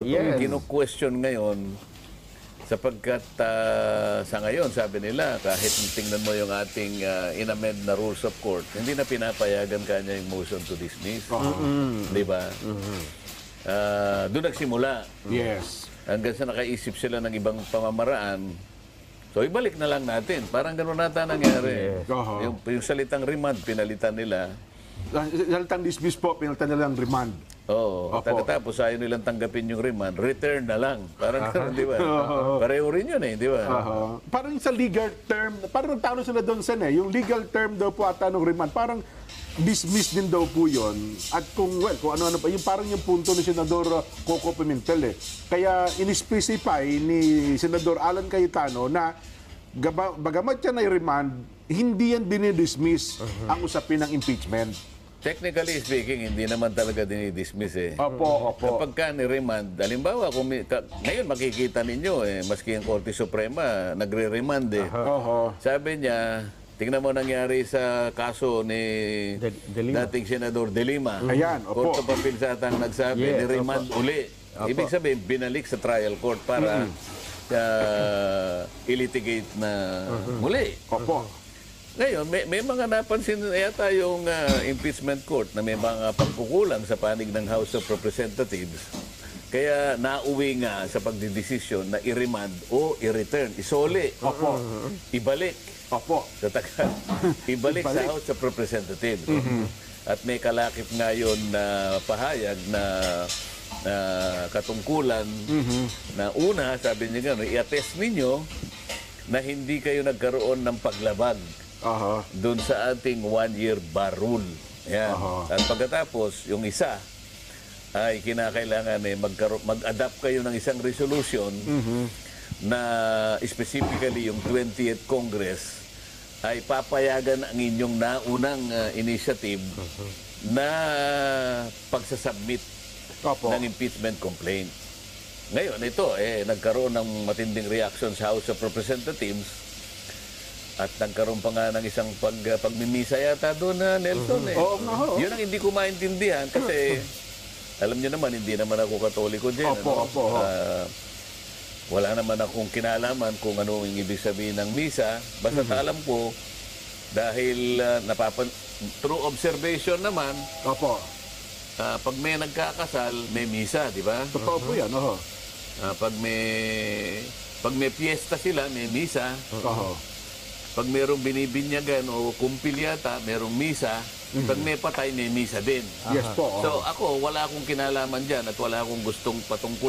Itong Yes. kino-question ngayon, sapagkat sa ngayon, sabi nila, kahit tingnan mo yung ating inamend na rules of court, hindi na pinapayagan kanya yung motion to dismiss. Di ba? Doon nagsimula. Yes. Hanggang sa nakaisip sila ng ibang pamamaraan, so ibalik na lang natin. Parang gano'n nata nangyari. Yes. Uh-huh. Yung salitang remand, pinalitan nila. Salitang dismiss po, pinalitan nilang remand. Oo. Opo. Tapos ayaw nilang tanggapin yung remand, return na lang. Parang gano'n, di ba? Pareho rin yun eh, di ba? Parang sa legal term, parang nagtalo sila doon sa yung legal term daw po ata ng remand, parang dismiss din daw po yun. At kung ano-ano pa, yung parang yung punto ni Senador Coco Pimentel Kaya in-specify ni Senador Alan Cayetano na bagamat yan ay remand, hindi yan dinidismiss ang usapin ng impeachment. Technically speaking, hindi naman talaga dinidismiss eh. Opo. Kapag ka ni-remand, halimbawa, ngayon makikita ninyo maski ang Korte Suprema, nagre-remand eh. Sabi niya, tingnan mo nangyari sa kaso ni dating Senador De Lima. Ayan, opo. Court of Appeals atang nagsabi, ni-remand uli. Ibig sabihin, binalik sa trial court para ilitigate na muli. Opo. Ngayon, may mga napansin yata yung impeachment court na may mga pagkukulang sa panig ng House of Representatives. Kaya nauwi nga sa pagdidesisyon na i-remand o i-return, isoli, ibalik. Opo. Sa tagal. Ibalik sa House of Representatives. At may kalakip ngayon na pahayag na katungkulan na una, sabi niya gano'n, i-attest ninyo na hindi kayo nagkaroon ng paglabag doon sa ating one-year bar rule. Yan. At pagkatapos, yung isa ay kinakailangan mag-adapt kayo ng isang resolution na specifically yung 20th Congress ay papayagan ang inyong naunang initiative na pagsasubmit ng impeachment complaint. Ngayon, ito, nagkaroon ng matinding reaction sa House of Representatives at nagkaroon pa nga ng isang pagmimisa yata doon na Nelson Yun ang hindi ko maintindihan kasi alam niyo naman, hindi naman ako Katoliko dyan. Wala naman akong kinalaman kung ano yung ibig sabihin ng misa. Basta alam ko, dahil through observation naman, pag may nagkakasal, may misa, di ba? Totoo po yan. Pag may piyesta sila, may misa. Pag mayroong binibinyagan o kumpil yata, mayroong misa. Pag may patay, may misa din. Yes po. So ako, wala akong kinalaman dyan at wala akong gustong patungkol